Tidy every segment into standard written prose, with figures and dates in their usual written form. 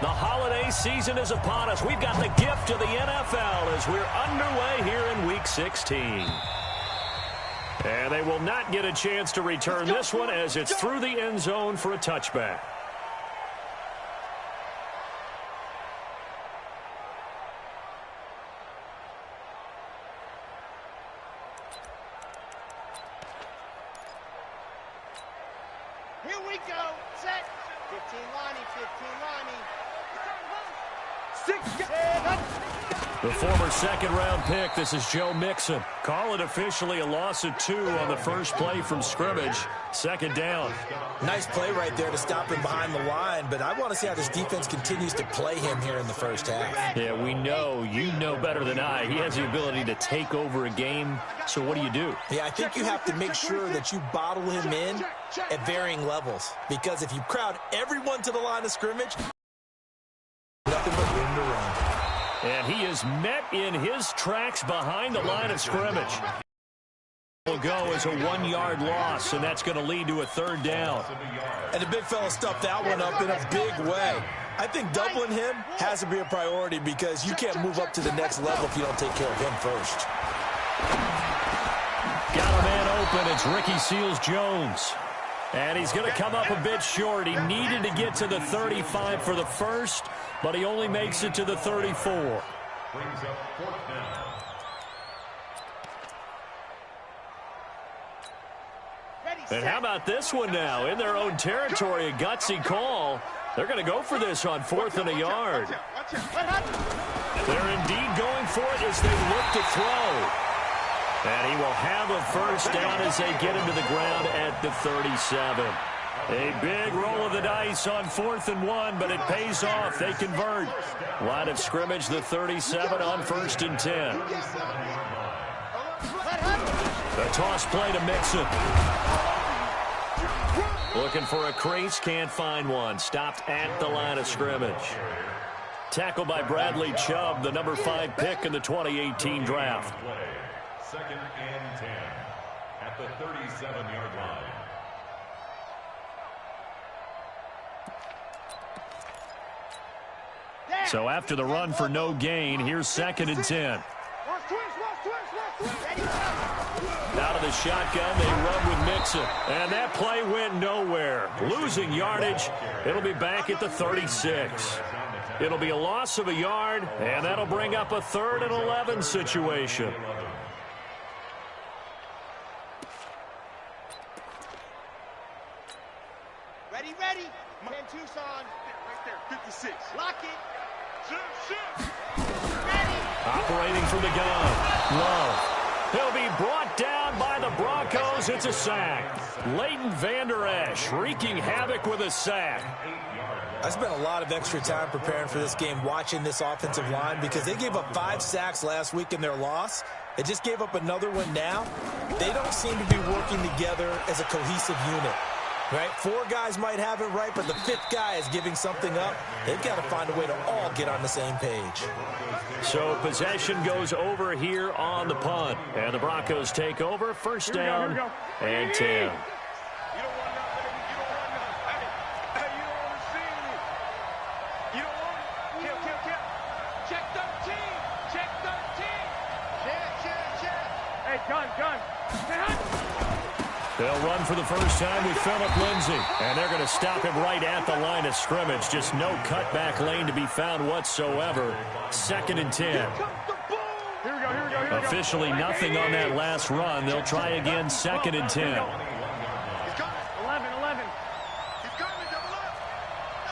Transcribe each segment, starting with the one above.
The holiday season is upon us. We've got the gift of the NFL as we're underway here in Week 16. And they will not get a chance to return this one as it's through the end zone for a touchback. Here we go. Set. 15 Lonnie, 15 Lonnie. 6. The former second-round pick, this is Joe Mixon. Call it officially a loss of 2 on the first play from scrimmage. Second down. Nice play right there to stop him behind the line, but I want to see how this defense continues to play him here in the first half. Yeah, we know, you know better than I. He has the ability to take over a game, so what do? Yeah, I think you have to make sure that you bottle him in at varying levels, because if you crowd everyone to the line of scrimmage, nothing but room to run. And he is met in his tracks behind the line of scrimmage. Will go as a 1-yard loss, and that's going to lead to a third down. And the big fella stuffed that one up in a big way. I think doubling him has to be a priority because you can't move up to the next level if you don't take care of him first. Got a man open. It's Ricky Seals-Jones. And he's going to come up a bit short. He needed to get to the 35 for the first, but he only makes it to the 34. Brings up fourth down. And how about this one now? In their own territory, a gutsy call. They're going to go for this on 4th and a yard. They're indeed going for it as they look to throw. And he will have a first down as they get him to the ground at the 37. A big roll of the dice on 4th and 1, but it pays off. They convert. Line of scrimmage, the 37 on 1st and 10. The toss play to Mixon. Looking for a crease, can't find one. Stopped at the line of scrimmage. Tackled by Bradley Chubb, the number 5 pick in the 2018 draft. 2nd and 10 at the 37-yard line. So after the run for no gain, here's 2nd and 10. Out of the shotgun, they run with Mixon. And that play went nowhere. Losing yardage. It'll be back at the 36. It'll be a loss of a yard, and that'll bring up a 3rd and 11 situation. Ready, ready. 10 Tucson. Right there, 56. Lock it. Ready. Operating from the gun. Love. He'll be brought down by the Broncos. It's a sack. Leighton Vander Esch wreaking havoc with a sack. I spent a lot of extra time preparing for this game watching this offensive line because they gave up 5 sacks last week in their loss. They just gave up another one now. They don't seem to be working together as a cohesive unit. Right? 4 guys might have it right, but the 5th guy is giving something up. They've got to find a way to all get on the same page. So possession goes over here on the punt. And the Broncos take over. First down and 10. They'll run for the first time with Phillip Lindsay. And they're going to stop him right at the line of scrimmage. Just no cutback lane to be found whatsoever. 2nd and 10. Officially nothing on that last run. They'll try again, 2nd and 10. 11.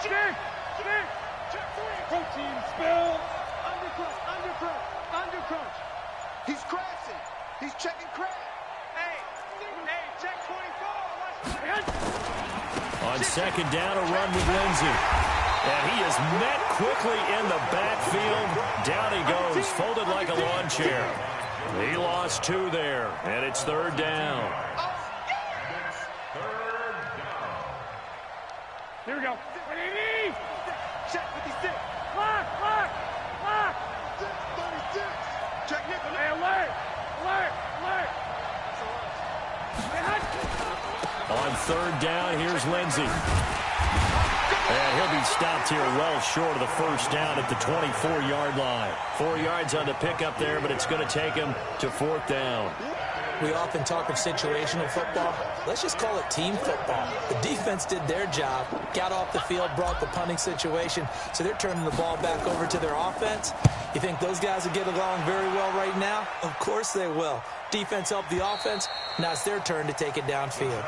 Stick. Protein spill. Undercrunch. He's crashing. He's checking crash. Hey, check 24. On 2nd down, a run with Lindsay. And he is met quickly in the backfield. Down he goes, folded like a lawn chair. He lost 2 there, and it's 3rd down. Here we go. Check 56. Lock. 36. Check Nicholas. Hey, alert. On 3rd down, here's Lindsay. And he'll be stopped here well short of the first down at the 24-yard line. 4 yards on the pickup there, but it's going to take him to 4th down. We often talk of situational football. Let's just call it team football. The defense did their job, got off the field, brought the punting situation, so they're turning the ball back over to their offense. You think those guys will get along very well right now? Of course they will. Defense helped the offense. Now it's their turn to take it downfield.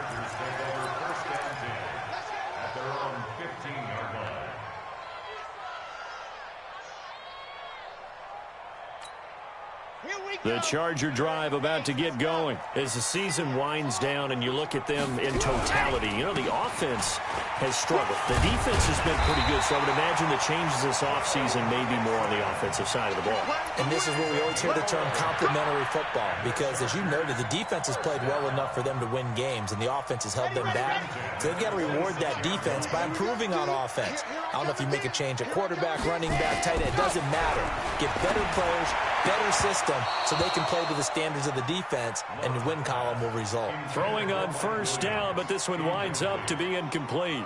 The Charger drive about to get going. As the season winds down and you look at them in totality, you know, the offense has struggled. The defense has been pretty good, so I would imagine the changes this offseason may be more on the offensive side of the ball. And this is where we always hear the term complementary football, because as you noted, the defense has played well enough for them to win games, and the offense has held them back. So they've got to reward that defense by improving on offense. I don't know if you make a change at quarterback, running back, tight end. It doesn't matter. Get better players, better system, so they can play to the standards of the defense, and the win column will result. Throwing on first down, but this one winds up to be incomplete.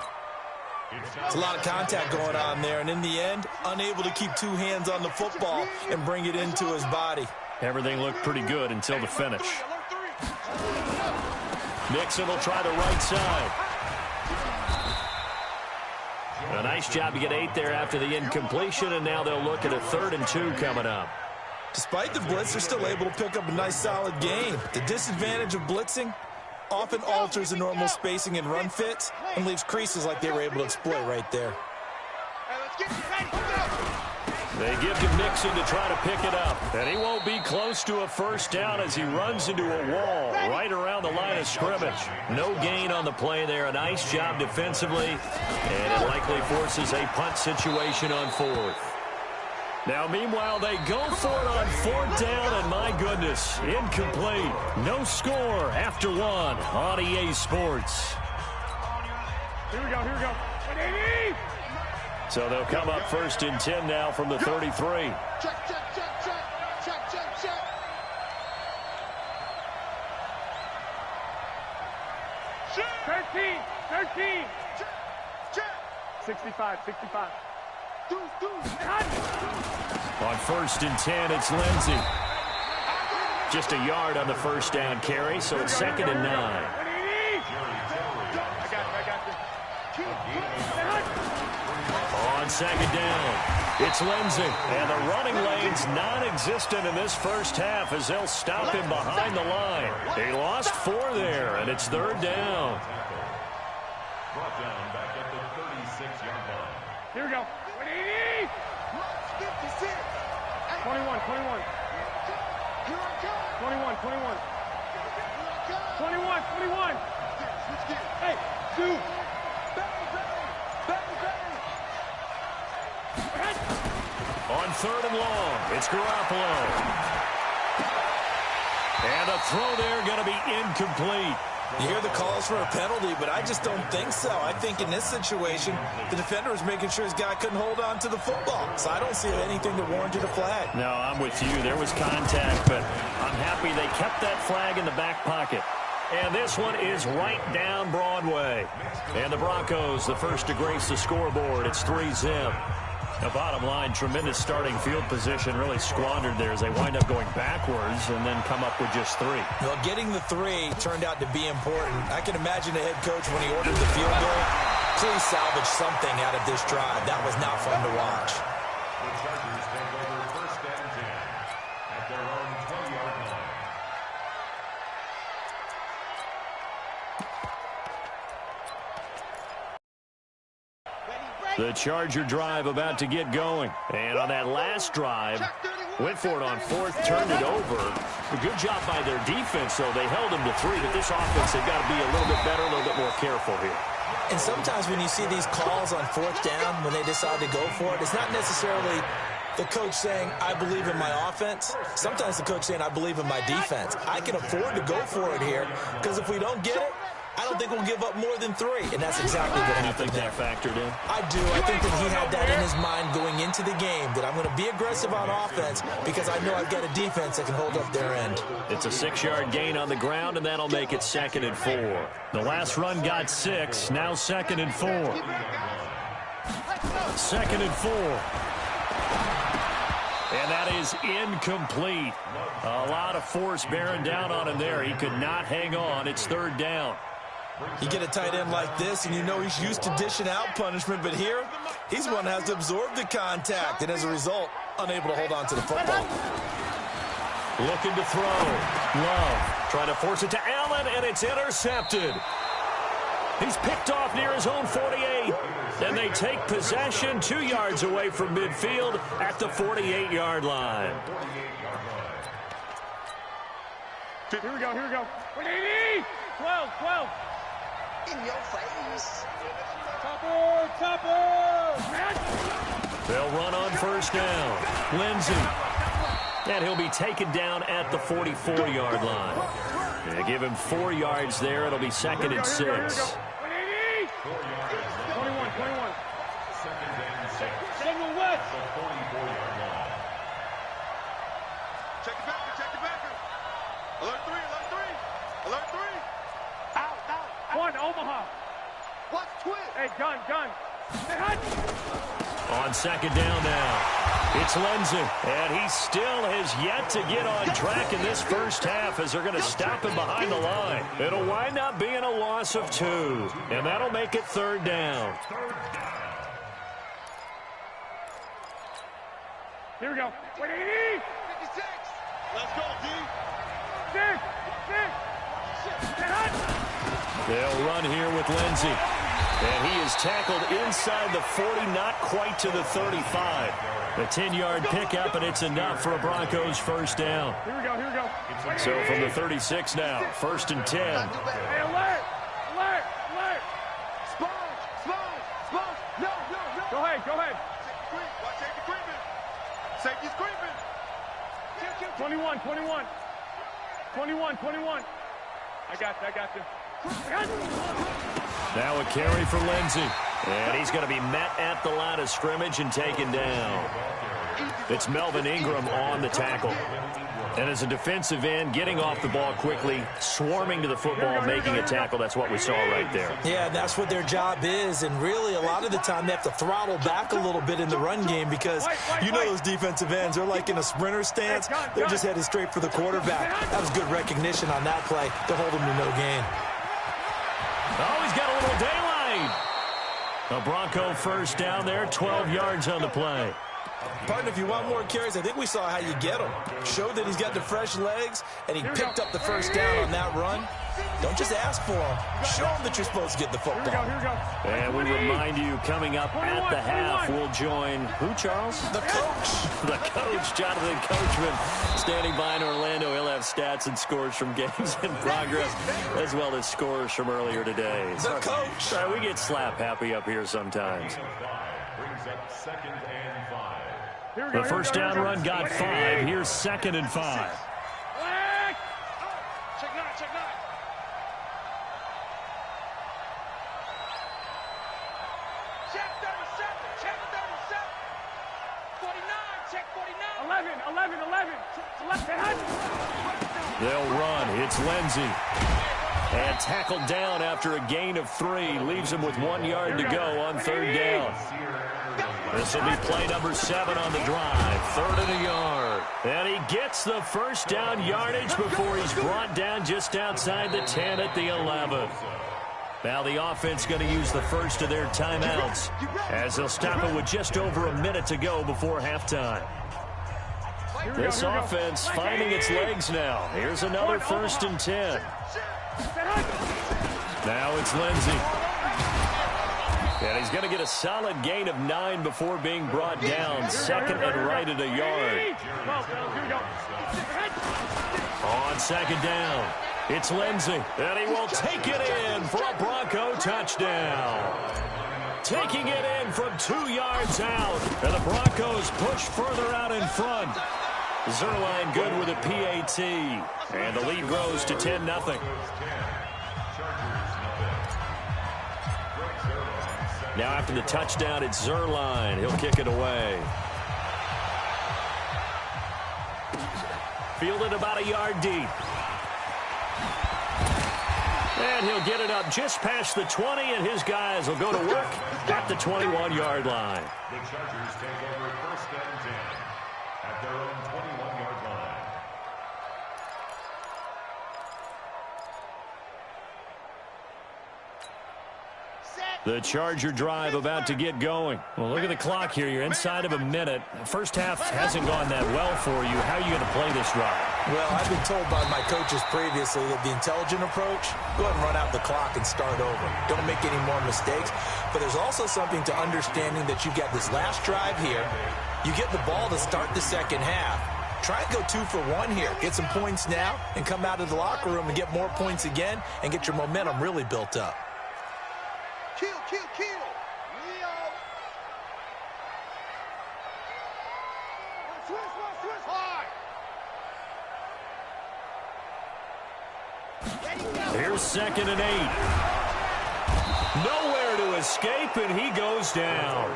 It's a lot of contact going on there, and in the end, unable to keep 2 hands on the football and bring it into his body. Everything looked pretty good until the finish. Mixon will try the right side. A nice job to get 8 there after the incompletion, and now they'll look at a 3rd and 2 coming up. Despite the blitz, they're still able to pick up a nice, solid gain. The disadvantage of blitzing often alters the normal spacing and run fits and leaves creases like they were able to exploit right there. They give to Mixon to try to pick it up, and he won't be close to a first down as he runs into a wall right around the line of scrimmage. No gain on the play there. A nice job defensively, and it likely forces a punt situation on 4th. Now, meanwhile, they go for it on 4th down, and my goodness, incomplete. No score after 1 on EA Sports. Here we go, here we go. So they'll come up 1st and 10 now from the 33. Check, check, check, check. Check, check, check. Check. 13. Check, check. 65. On 1st and 10, it's Lindsey. Just a yard on the first down carry, so it's 2nd and 9. On 2nd down, it's Lindsey. And the running lane's non-existent in this first half as they'll stop him behind the line. He lost 4 there, and it's 3rd down. Brought down back at the 36-yard line. Here we go. 21. 21. Hey, 2. On 3rd and long, it's Garoppolo. And a throw there going to be incomplete. You hear the calls for a penalty, but I just don't think so. I think in this situation, the defender was making sure his guy couldn't hold on to the football. So I don't see anything that warranted a flag. No, I'm with you. There was contact, but I'm happy they kept that flag in the back pocket. And this one is right down Broadway. And the Broncos, the first to grace the scoreboard. It's 3-zip. Now, bottom line, tremendous starting field position, really squandered there as they wind up going backwards and then come up with just 3. Well, getting the 3 turned out to be important. I can imagine the head coach when he ordered the field goal. Please salvage something out of this drive. That was not fun to watch. The Chargers take over 1st and 10 at their own 20-yard line. The Charger drive about to get going. And on that last drive, went for it on 4th, turned it over. A good job by their defense, though. They held them to 3, but this offense, they've got to be a little bit better, a little bit more careful here. And sometimes when you see these calls on 4th down, when they decide to go for it, it's not necessarily the coach saying, I believe in my offense. Sometimes the coach saying, I believe in my defense. I can afford to go for it here, because if we don't get it, I don't think we'll give up more than 3, and that's exactly what happened there. You think that factored in? I do. I think that he had that in his mind going into the game, that I'm going to be aggressive on offense because I know I've got a defense that can hold up their end. It's a 6-yard gain on the ground, and that'll make it 2nd and 4. The last run got 6, now 2nd and 4. 2nd and 4. And that is incomplete. A lot of force bearing down on him there. He could not hang on. It's 3rd down. You get a tight end like this, and you know he's used to dishing out punishment, but here, he's one that has to absorb the contact, and as a result, unable to hold on to the football. Looking to throw. Love trying to force it to Allen, and it's intercepted. He's picked off near his own 48. And they take possession 2 yards away from midfield at the 48-yard line. Here we go, here we go. 180! 12, 12. In your face. Topper, topper! They'll run on 1st down. Lindsey. And he'll be taken down at the 44-yard line. They give him 4 yards there. It'll be 2nd and 6. 21. Samuel West. The 44-yard line. Check it back. Alert 3. Out. One, Omaha. Watch twin. Hey, gun. Hey, hot. On 2nd down now, it's Lindsey. And he still has yet to get on track in this first half as they're going to stop him behind the line. It'll wind up being a loss of 2. And that'll make it 3rd down. Here we go. 180! 56. Let's go, D. 6. Hey, hot. They'll run here with Lindsey. And he is tackled inside the 40, not quite to the 35. The 10-yard pickup, and it's enough for a Broncos 1st down. Here we go. So from the 36 now, 1st and 10. Hey, alert! Sponge. No. Go ahead. Safety creeping. Safety's creeping. 21. I got you. Now a carry for Lindsey. And he's going to be met at the line of scrimmage and taken down. It's Melvin Ingram on the tackle. And as a defensive end, getting off the ball quickly, swarming to the football, making a tackle, that's what we saw right there. Yeah, that's what their job is, and really a lot of the time they have to throttle back a little bit in the run game because you know those defensive ends, they're like in a sprinter stance. They're just headed straight for the quarterback. That was good recognition on that play to hold him to no gain. Oh, he's got a little daylight. A Bronco 1st down there, 12 yards on the play. Partner, if you want more carries, I think we saw how you get him. Showed that he's got the fresh legs, and he picked up the 1st down on that run. Don't just ask for him. Show him that you're supposed to get the football. Here we go. And we remind you, coming up at the half, we'll join who, Charles? The coach. The coach, Jonathan Coachman, standing by in Orlando. He'll have stats and scores from games in progress, as well as scores from earlier today. The coach. Sorry, we get slap happy up here sometimes. Brings up 2nd and 5. The 1st down run got 5. Here's 2nd and 5. Check 9. Check 37. 49. Check 49. 11. They'll run. It's Lindsey. And tackled down after a gain of 3. Leaves him with 1 yard to go on 3rd down. This will be play number 7 on the drive. 3rd and a yard. And he gets the 1st down yardage before he's brought down just outside the 10 at the 11. Now the offense going to use the first of their timeouts as they'll stop it with just over a minute to go before halftime. This offense finding its legs now. Here's another 1st and 10. Now it's Lindsey. And he's going to get a solid gain of 9 before being brought down. 2nd and right at a yard. On 2nd down, it's Lindsey. And he will take it in for a Bronco touchdown. Taking it in from 2 yards out. And the Broncos push further out in front. Zerline good with a PAT. And the lead grows to 10-0. Now after the touchdown, it's Zerline. He'll kick it away. Fielded about a yard deep. And he'll get it up just past the 20, and his guys will go to work at the 21-yard line. The Chargers take over first and 10 at their own 21-yard line. The Charger drive about to get going. Well, look at the clock here. You're inside of a minute. First half hasn't gone that well for you. How are you going to play this drive? Well, I've been told by my coaches previously that the intelligent approach, go ahead and run out the clock and start over. Don't make any more mistakes. But there's also something to understanding that you've got this last drive here. You get the ball to start the second half. Try and go 2 for 1 here. Get some points now and come out of the locker room and get more points again and get your momentum really built up. Kill, kill, kill. Leo. Switch, hard. Here's 2nd and 8. Nowhere to escape, and he goes down.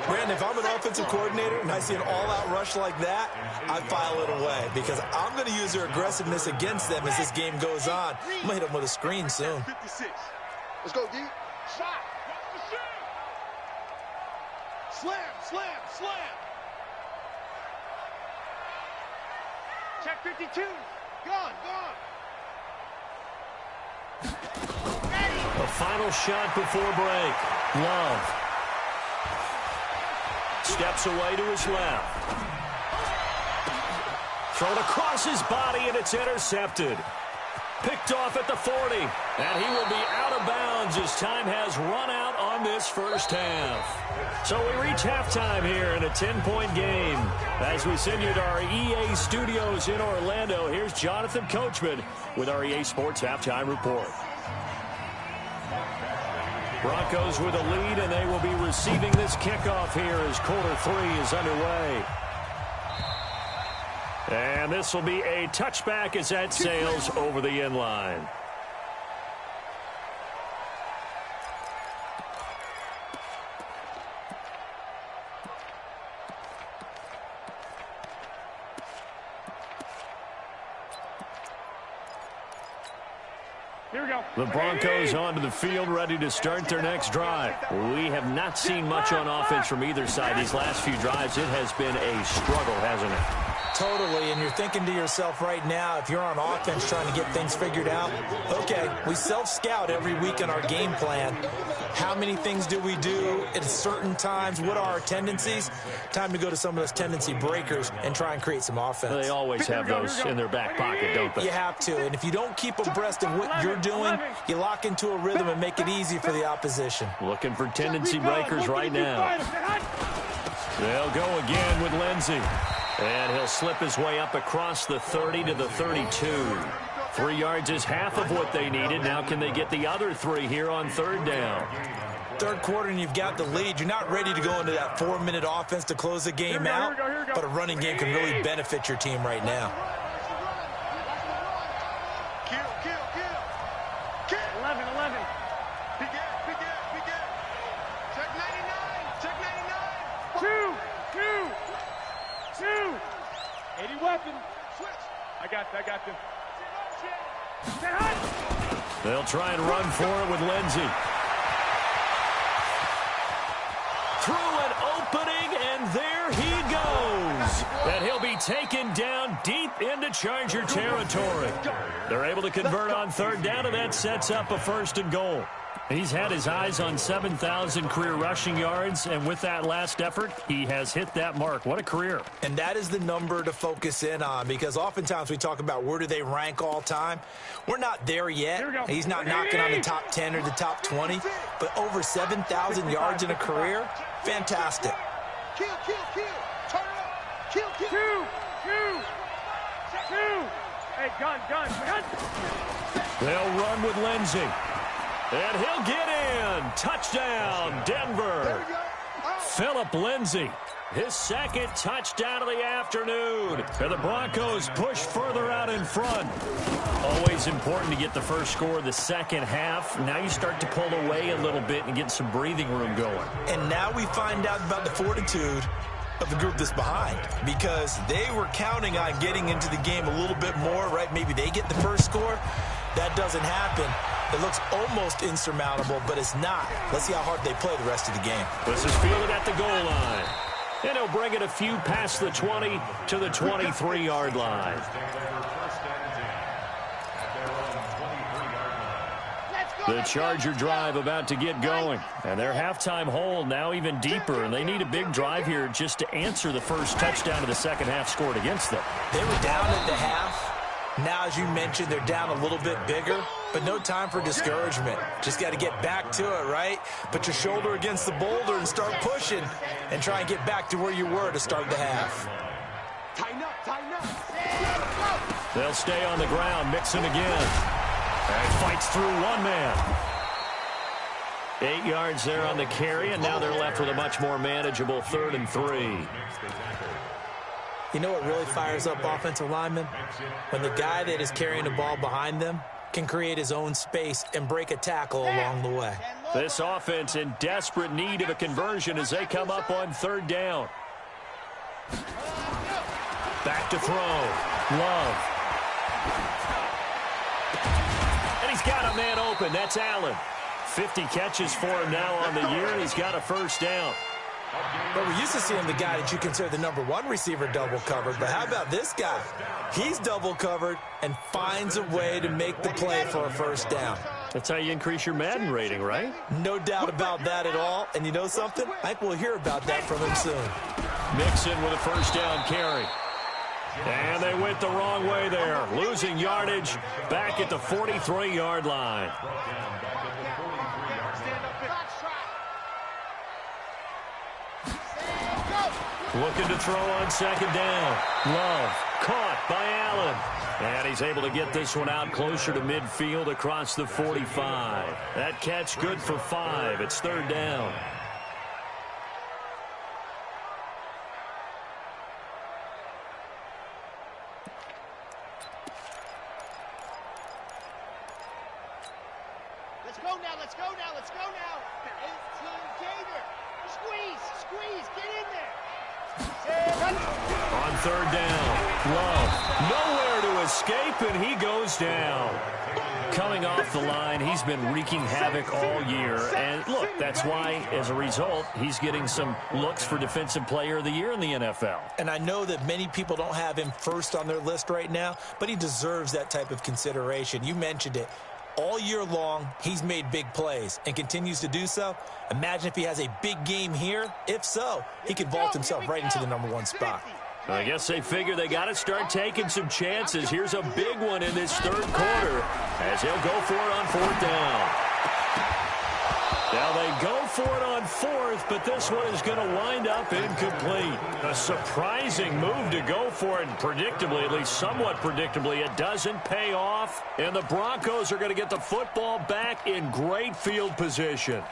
Brandon, if I'm an offensive coordinator and I see an all-out rush like that, I file it away because I'm going to use their aggressiveness against them as this game goes on. I'm going to hit them with a screen soon. 56. Let's go, D. Shot. Slam. Check 52. Gone. A final shot before break. Love steps away to his left. Thrown across his body, and it's intercepted. Picked off at the 40, and he will be out of bounds as time has run out on this first half. So we reach halftime here in a 10-point game. As we send you to our EA studios in Orlando, here's Jonathan Coachman with our EA Sports Halftime Report. Broncos with a lead, and they will be receiving this kickoff here as quarter 3 is underway. And this will be a touchback as that sails over the end line. Here we go. The Broncos onto the field, ready to start their next drive. We have not seen much on offense from either side these last few drives. It has been a struggle, hasn't it? Totally, and you're thinking to yourself right now, if you're on offense trying to get things figured out, okay, we self-scout every week in our game plan. How many things do we do at certain times? What are our tendencies? Time to go to some of those tendency breakers and try and create some offense. They always have those in their back pocket, don't they? You have to, and if you don't keep abreast of what you're doing, you lock into a rhythm and make it easy for the opposition. Looking for tendency breakers right now. They'll go again with Lindsey. And he'll slip his way up across the 30 to the 32. 3 yards is half of what they needed. Now can they get the other 3 here on 3rd down? Third quarter and you've got the lead. You're not ready to go into that 4-minute offense to close the game out, but a running game can really benefit your team right now. Kill. 11. Begin. Check 99. 2. 80 weapon. Switch. I got them. They'll try and run for it with Lindsey. Through an opening, and there he goes. And he'll be taken down deep into Charger territory. They're able to convert on 3rd down, and that sets up a 1st and goal. He's had his eyes on 7,000 career rushing yards, and with that last effort, he has hit that mark. What a career. And that is the number to focus in on, because oftentimes we talk about where do they rank all time. We're not there yet. He's not knocking on the top 10 or the top 20, but over 7,000 yards in a career, fantastic. Kill. Turn it up. Kill. 2. Hey, gun. They'll run with Lindsey. And he'll get in. Touchdown, Denver. Phillip Lindsey, his 2nd touchdown of the afternoon. And the Broncos push further out in front. Always important to get the first score of the second half. Now you start to pull away a little bit and get some breathing room going. And now we find out about the fortitude of the group that's behind, because they were counting on getting into the game a little bit more, right? Maybe they get the first score. That doesn't happen. It looks almost insurmountable, but it's not. Let's see how hard they play the rest of the game. This is fielded at the goal line. And he'll bring it a few past the 20 to the 23-yard line. The Charger drive about to get going. And their halftime hole now even deeper. And they need a big drive here just to answer the first touchdown of the second half scored against them. They were down at the half. Now, as you mentioned, they're down a little bit bigger. But no time for discouragement. Just got to get back to it, right? Put your shoulder against the boulder and start pushing. And try and get back to where you were to start the half. Tighten up, tighten up. They'll stay on the ground, Mixon again. And fights through one man. 8 yards there on the carry, and now they're left with a much more manageable 3rd and 3. You know what really fires up offensive linemen? When the guy that is carrying the ball behind them can create his own space and break a tackle along the way. This offense in desperate need of a conversion as they come up on 3rd down. Back to throw. Love. And he's got a man open. That's Allen. 50 catches for him now on the year, and he's got a first down. But we're used to seeing the guy that you consider the #1 receiver double covered. But how about this guy? He's double covered and finds a way to make the play for a first down. That's how you increase your Madden rating, right? No doubt about that at all. And you know something? I think we'll hear about that from him soon. Mixon with a first down carry. And they went the wrong way there. Losing yardage back at the 43-yard line. Looking to throw on 2nd down. Love caught by Allen. And he's able to get this one out closer to midfield across the 45. That catch good for 5. It's 3rd down. Let's go now, let's go now, let's go now. 18 Gator. Squeeze, squeeze, get in there. On 3rd down, Love nowhere to escape, and he goes down. Coming off the line, he's been wreaking havoc all year. And look, that's why, as a result, he's getting some looks for Defensive Player of the Year in the NFL. And I know that many people don't have him first on their list right now, but he deserves that type of consideration. You mentioned it. All year long, he's made big plays and continues to do so. Imagine if he has a big game here. If so, he could vault himself right into the #1 spot. I guess they figure they got to start taking some chances. Here's a big one in this 3rd quarter as he'll go for it on 4th down. Now they go for it on 4th, but this one is going to wind up incomplete. A surprising move to go for it, and predictably, at least somewhat predictably, it doesn't pay off. And the Broncos are going to get the football back in great field position.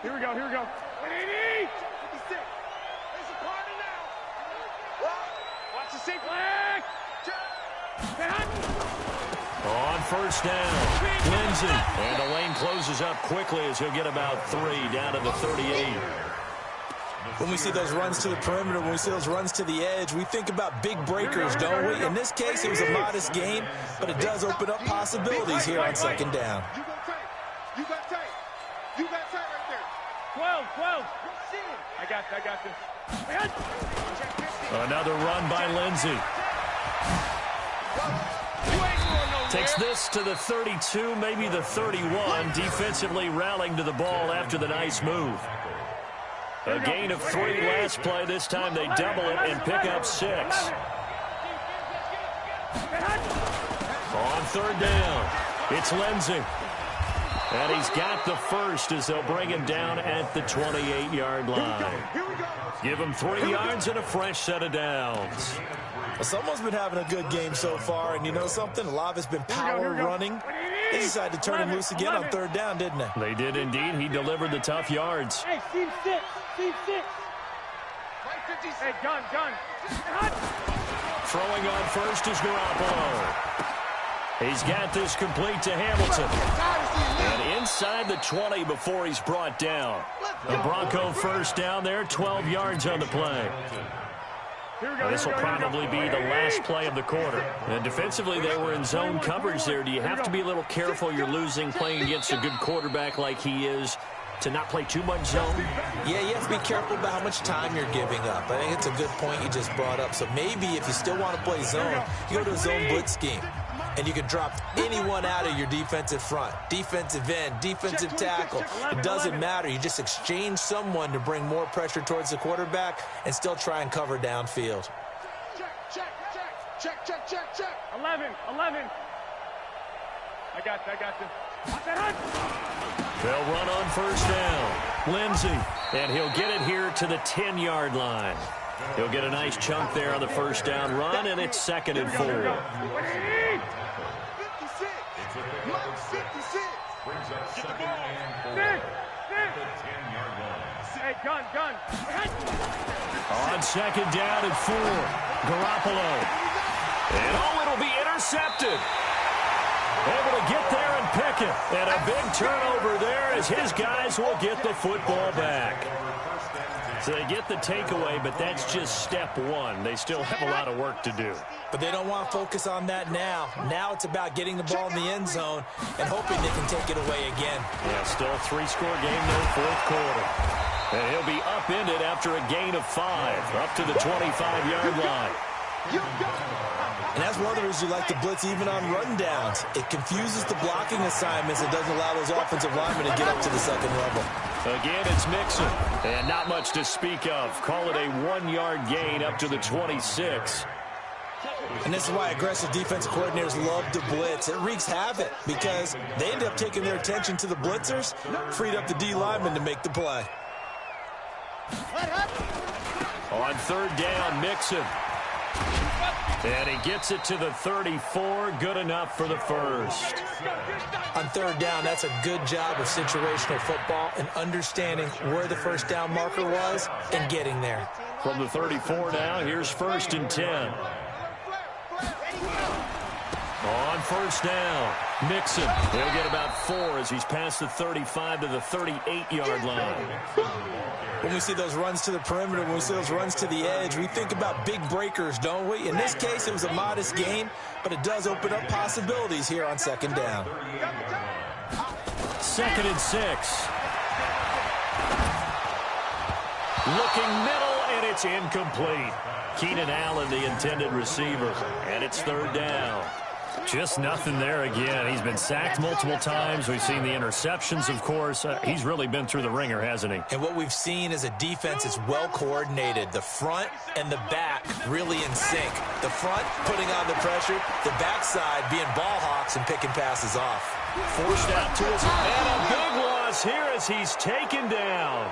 Here we go, here we go. 180! 56. There's a party now. Watch the sink leg! On 1st down, Lindsey. And the lane closes up quickly as he'll get about 3 down to the 38. When we see those runs to the perimeter, when we see those runs to the edge, we think about big breakers, don't we? In this case, it was a modest gain, but it does open up possibilities here on 2nd down. You go tight. You got tight. You got tight right there. 12. I got this. Another run by Lindsey. Takes this to the 32, maybe the 31. Defensively rallying to the ball after the nice move. A gain of 3 last play. This time they double it and pick up 6. On 3rd down, it's Lindsey. And he's got the first as they'll bring him down at the 28-yard line. Give him 3 yards and a fresh set of downs. Well, someone's been having a good game so far, and you know something? A lot of it's been power running. They decided to turn him loose again on 3rd down, didn't they? They did indeed. He delivered the tough yards. Hey, Steve 6. Hey, gun. Throwing on first is Garoppolo. He's got this complete to Hamilton. And inside the 20 before he's brought down. The Bronco first down there, 12 yards on the play. This will probably be the last play of the quarter. And defensively, they were in zone coverage there. Do you have to be a little careful? You're losing playing against a good quarterback like he is to not play too much zone? Yeah, you have to be careful about how much time you're giving up. I think it's a good point you just brought up. So maybe if you still want to play zone, you go to a zone blitz scheme. And you can drop anyone out of your defensive front. Defensive end, defensive tackle. It doesn't matter. You just exchange someone to bring more pressure towards the quarterback and still try and cover downfield. Check. 11. I got you. They'll run on first down. Lindsey, and he'll get it here to the 10-yard line. He'll get a nice chunk there on the first down run, and it's 2nd and 4. 56. Mike 56. Brings up 2nd and 4. The 10-yard line. Hey, gun. On 2nd down and 4. Garoppolo. And it'll be intercepted. Able to get there and pick it. And a big turnover there as his guys will get the football back. So they get the takeaway, but that's just step one. They still have a lot of work to do. But they don't want to focus on that now. Now it's about getting the ball in the end zone and hoping they can take it away again. Yeah, still a 3-score game, though, fourth quarter. And he'll be upended after a gain of 5, up to the 25-yard line. And that's one of the reasons you like to blitz even on rundowns. It confuses the blocking assignments. It doesn't allow those offensive linemen to get up to the second level. Again, it's Mixon. And not much to speak of. Call it a 1-yard gain up to the 26. And this is why aggressive defensive coordinators love to blitz. It wreaks havoc because they end up taking their attention to the blitzers, freed up the D lineman to make the play. On 3rd down, Mixon. And he gets it to the 34. Good enough for the first. On 3rd down, that's a good job of situational football and understanding where the first down marker was and getting there. From the 34 now, here's 1st and 10. On 1st down, Mixon. He'll get about 4 as he's past the 35 to the 38-yard line. When we see those runs to the perimeter, when we see those runs to the edge, we think about big breakers, don't we? In this case, it was a modest gain, but it does open up possibilities here on 2nd down. 2nd and 6. Looking middle, and it's incomplete. Keenan Allen, the intended receiver, and it's 3rd down. Just nothing there again. He's been sacked multiple times. We've seen the interceptions, of course. He's really been through the ringer, hasn't he? And what we've seen is a defense that's well coordinated. The front and the back really in sync. The front putting on the pressure, the backside being ball hawks and picking passes off. Forced out to his and a big loss here as he's taken down.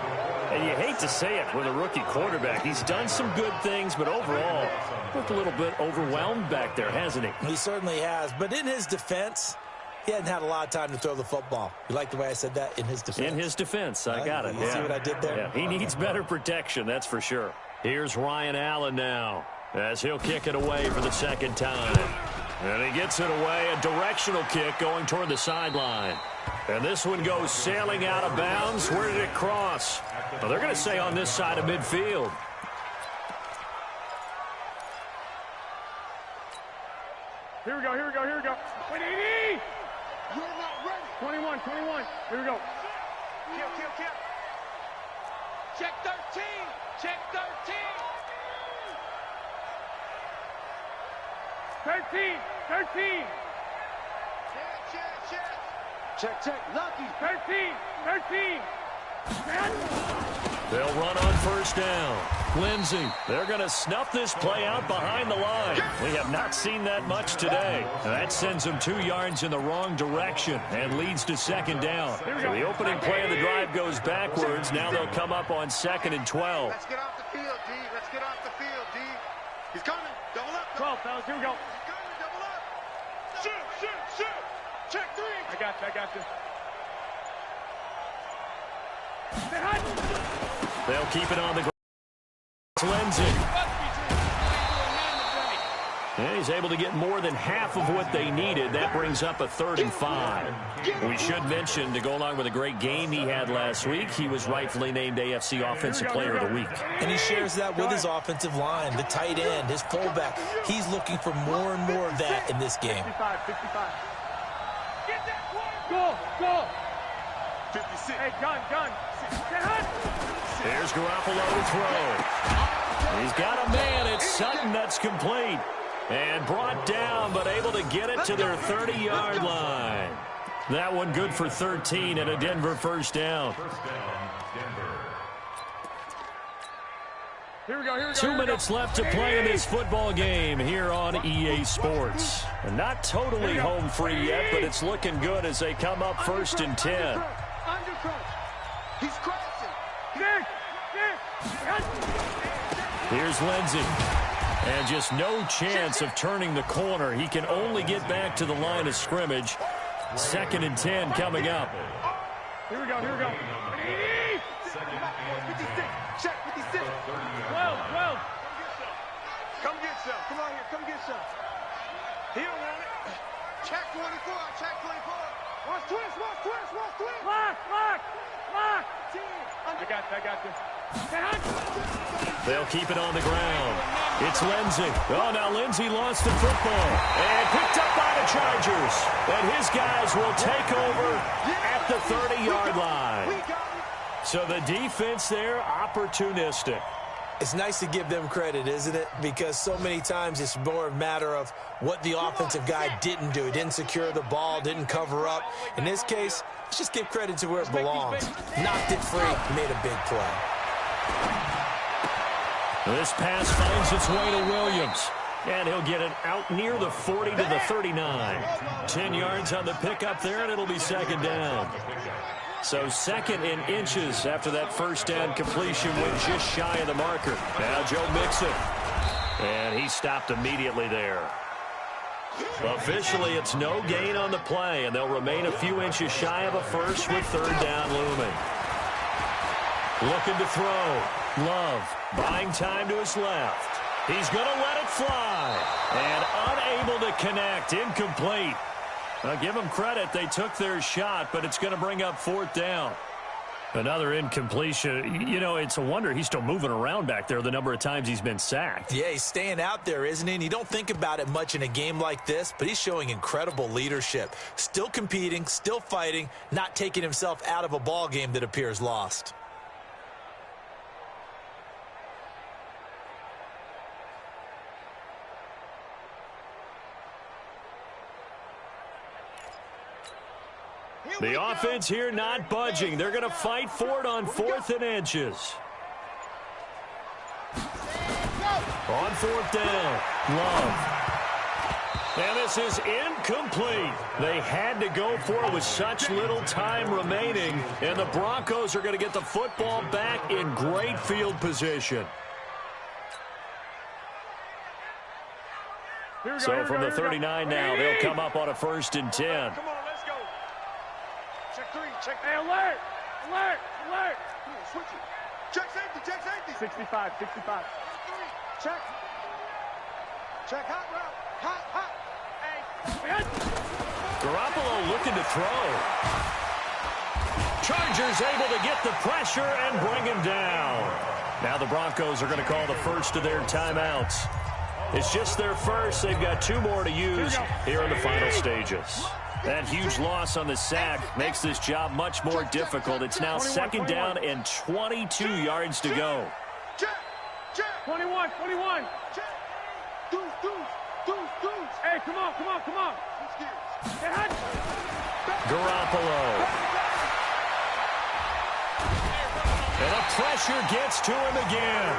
And you hate to say it with a rookie quarterback. He's done some good things, but overall, looked a little bit overwhelmed back there, hasn't he? He certainly has. But in his defense, he hadn't had a lot of time to throw the football. You like the way I said that? In his defense. In his defense. I got it. You see what I did there? Yeah, he needs better protection, that's for sure. Here's Ryan Allen now as he'll kick it away for the 2nd time. And he gets it away, a directional kick going toward the sideline. And this one goes sailing out of bounds. Where did it cross? Well, they're going to say on this side of midfield. Here we go. Wait, 80! You're not ready. 21. Here we go. Kill. Check 13. Check 13. 13. Check. Lucky. 13. They'll run on 1st down. Lindsey, they're going to snuff this play out behind the line. We have not seen that much today. That sends them 2 yards in the wrong direction and leads to 2nd down. So the opening play of the drive goes backwards. Now they'll come up on 2nd and 12. Let's get off the field, D. Let's get off the field, D. He's coming. Double up. 12, fellas. Here we go. He's coming. Double up. Shoot. Check 3. I got you. They'll keep it on the ground. Lindsey. And he's able to get more than half of what they needed. That brings up a 3rd and 5. We should mention, to go along with a great game he had last week, he was rightfully named AFC Offensive Player of the Week. And he shares that with his offensive line, the tight end, his fullback. He's looking for more and more of that in this game. 55. Go. 56. Hey, gun. Here's Garoppolo to throw. He's got a man. It's Sutton that's complete. And brought down, but able to get it to their 30-yard line. That one good for 13 and a Denver first down. Here we go. 2 minutes left to play in this football game here on EA Sports. And not totally home free yet, but it's looking good as they come up 1st and 10. He's crashing. Here's Lindsey. And just no chance of turning the corner. He can only get back to the line of scrimmage. 2nd and 10 coming up. Here we go. 56. Check 56. 12. Come get some. Come on here. Come get some. He don't want it. Check 24. Check 24. Watch twist. Lock. I got this. They'll keep it on the ground. It's Lindsey. Oh, now Lindsey lost the football. And picked up by the Chargers. And his guys will take over at the 30-yard line. So the defense there, opportunistic. It's nice to give them credit, isn't it? Because so many times it's more a matter of what the offensive guy didn't do. He didn't secure the ball, didn't cover up. In this case, let's just give credit to where it belongs. Knocked it free, made a big play. This pass finds its way to Williams. And he'll get it out near the 40 to the 39. 10 yards on the pickup there, and it'll be 2nd down. So 2nd in inches after that first down completion went just shy of the marker. Now Joe Mixon. And he stopped immediately there. Officially, it's no gain on the play, and they'll remain a few inches shy of a first with 3rd down looming. Looking to throw. Love buying time to his left. He's going to let it fly. And unable to connect. Incomplete. I'll give them credit. They took their shot, but it's going to bring up 4th down. Another incompletion. You know, it's a wonder he's still moving around back there the number of times he's been sacked. Yeah, he's staying out there, isn't he? And you don't think about it much in a game like this, but he's showing incredible leadership. Still competing, still fighting, not taking himself out of a ball game that appears lost. The offense here not budging. They're going to fight for it on 4th and inches. On 4th down, Love. And this is incomplete. They had to go for it with such little time remaining. And the Broncos are going to get the football back in great field position. So from the 39 now, they'll come up on a 1st and 10. Come on, let's go. Check 3. Check. Hey, alert. Come on, switch it. Check safety. 65. Check. Hot route. Hot. Hey. Garoppolo looking to throw. Chargers able to get the pressure and bring him down. Now the Broncos are going to call the first of their timeouts. It's just their first. They've got 2 more to use here in the final stages. That huge loss on the sack makes this job much more difficult. It's now 2nd down and 22 yards to go. Check. 21. Check. Deuce. Hey, come on. Hey, hot. Garoppolo. And the pressure gets to him again.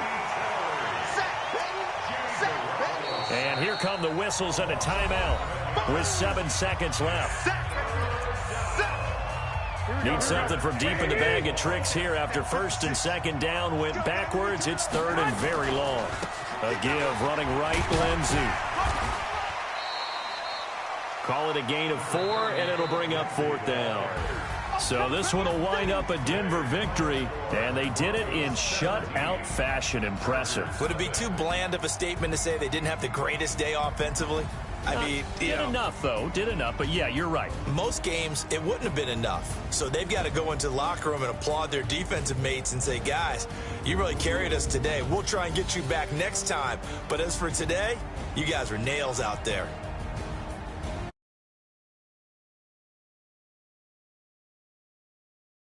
And here come the whistles and a timeout with 7 seconds left. Need something from deep in the bag of tricks here after 1st and 2nd down went backwards. It's 3rd and very long. A give running right, Lindsey. Call it a gain of 4, and it'll bring up 4th down. So this one will wind up a Denver victory, and they did it in shutout fashion. Impressive. Would it be too bland of a statement to say they didn't have the greatest day offensively? I mean, did enough, though. Did enough. But, yeah, you're right. Most games, it wouldn't have been enough. So they've got to go into the locker room and applaud their defensive mates and say, guys, you really carried us today. We'll try and get you back next time. But as for today, you guys are nails out there.